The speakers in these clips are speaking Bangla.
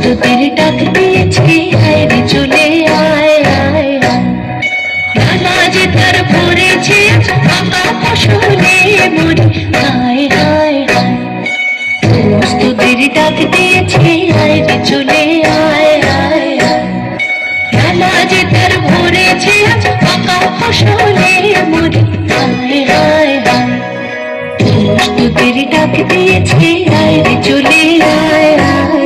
তোদের ডাক দিয়েছে হায়রে চলে আয় আয় নামাজে তার পড়েছে ফাঁকা ফসলে মরি হায় হায় তোদের ডাক দিয়েছে হায়রে চলে আয় আয় নামাজে তার পড়েছে ফাঁকা ফসলে মরি হায় হায় তোদের ডাক দিয়েছে হায়রে চলে আয় আয়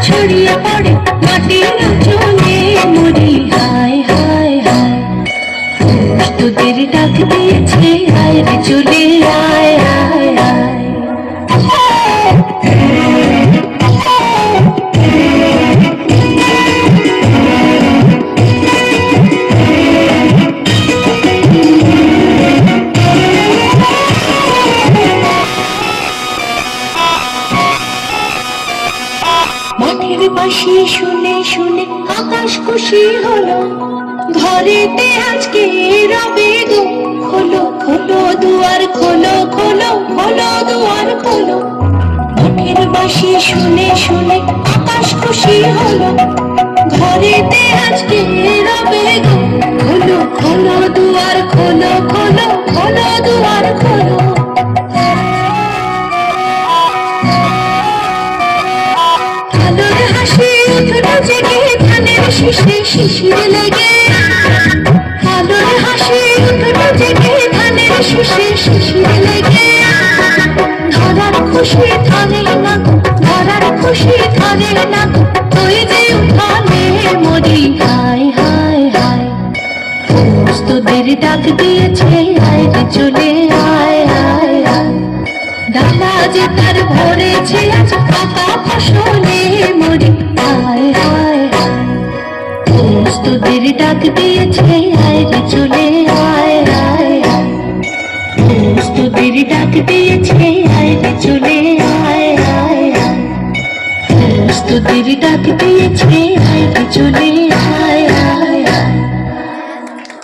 ছড়িয়ে পড়ে মাটির চলে মরি হায় হায় হায় তোদের ডাক দিয়েছে হায়রে চলে আয় আয় মাঠের বাঁশি শুনে শুনে আকাশ খুশি হলো ঘরেতে আজকে রবে গো খোলো খোলো দুয়ার খোলো খোলো খোলো দুয়ার খোলো মাঠের বাঁশি শুনে শুনে আকাশ খুশি হলো ঘরেতে আজকে রবে গো খোলো খোলো দুয়ার খোলো খোলো খোলো দুয়ার খোলো শিশির শিশির লেগে আলোর হাসি উঠলো জেগে ধানের শিশির শিশির লেগে ধরার খুশি ধরে না ধরার খুশি ধরে না তুই যে উঠালে মরি হায় হায় হায় তোদের ডাক দিয়েছে হায়রে চলে আয় আয় ডালা যে তার ভরেছে আজ পাকা ফসলে মরি হায় হায় তোদের ডাক দিয়েছে হায়রে চলে আয় আয় তোদের ডাক দিয়েছে হায়রে চলে আয় আয় তোদের ডাক দিয়েছে হায়রে চলে